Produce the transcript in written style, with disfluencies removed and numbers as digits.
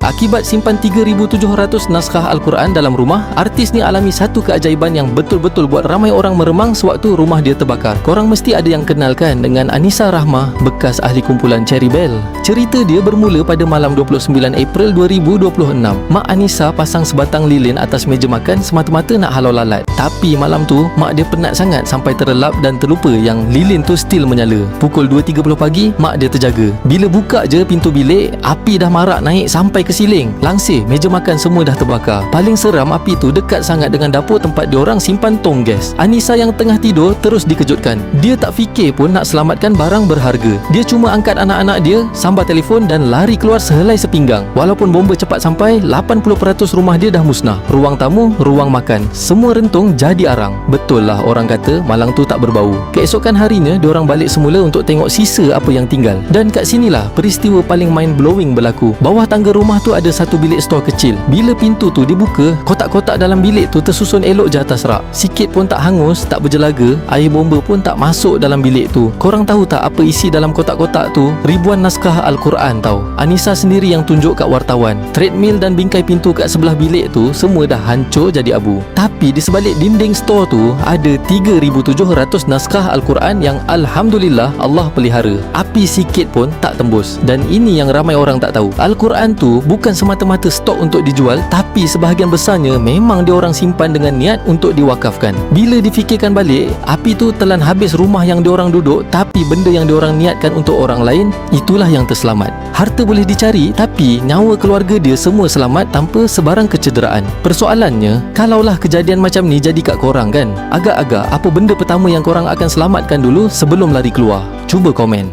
Akibat simpan 3,700 naskah Al-Quran dalam rumah, artis ni alami satu keajaiban yang betul-betul buat ramai orang meremang sewaktu rumah dia terbakar. Korang mesti ada yang kenal kan dengan Anissa Rahmah, bekas ahli kumpulan Cherry Bell. Cerita dia bermula pada malam 29 April 2026. Mak Anissa pasang sebatang lilin atas meja makan semata-mata nak halau lalat. Tapi malam tu, mak dia penat sangat sampai terlelap dan terlupa yang lilin tu still menyala. Pukul 2.30 pagi, mak dia terjaga. Bila buka je pintu bilik, api dah marak naik sampai ke siling. Langsir, meja makan semua dah terbakar. Paling seram, api tu dekat sangat dengan dapur tempat diorang simpan tong gas. Anissa yang tengah tidur terus dikejutkan. Dia tak fikir pun nak selamatkan barang berharga. Dia cuma angkat anak-anak dia, sambar telefon dan lari keluar sehelai sepinggang. Walaupun bomba cepat sampai, 80% rumah dia dah musnah. Ruang tamu, ruang makan, semua rentung jadi arang. Betul lah orang kata malang tu tak berbau. Keesokan harinya, diorang balik semula untuk tengok sisa apa yang tinggal. Dan kat sinilah peristiwa paling mind-blowing berlaku. Bawah tangga rumah tu ada satu bilik stor kecil. Bila pintu tu dibuka, kotak-kotak dalam bilik tu tersusun elok je atas rak. Sikit pun tak hangus, tak berjelaga, air bomba pun tak masuk dalam bilik tu. Korang tahu tak apa isi dalam kotak-kotak tu? Ribuan naskah Al-Quran tau. Anissa sendiri yang tunjuk kat wartawan. Treadmill dan bingkai pintu kat sebelah bilik tu semua dah hancur jadi abu. Tapi di sebalik dinding stor tu ada 3,700 naskah Al-Quran yang alhamdulillah Allah pelihara. Api sikit pun tak tembus. Dan ini yang ramai orang tak tahu. Al-Quran tu bukan semata-mata stok untuk dijual, tapi sebahagian besarnya memang diorang simpan dengan niat untuk diwakafkan. Bila difikirkan balik, api tu telan habis rumah yang diorang duduk, tapi benda yang diorang niatkan untuk orang lain, itulah yang terselamat. Harta boleh dicari, tapi nyawa keluarga dia semua selamat tanpa sebarang kecederaan. Persoalannya, kalaulah kejadian macam ni jadi kat korang kan, agak-agak apa benda pertama yang korang akan selamatkan dulu sebelum lari keluar? Cuba komen.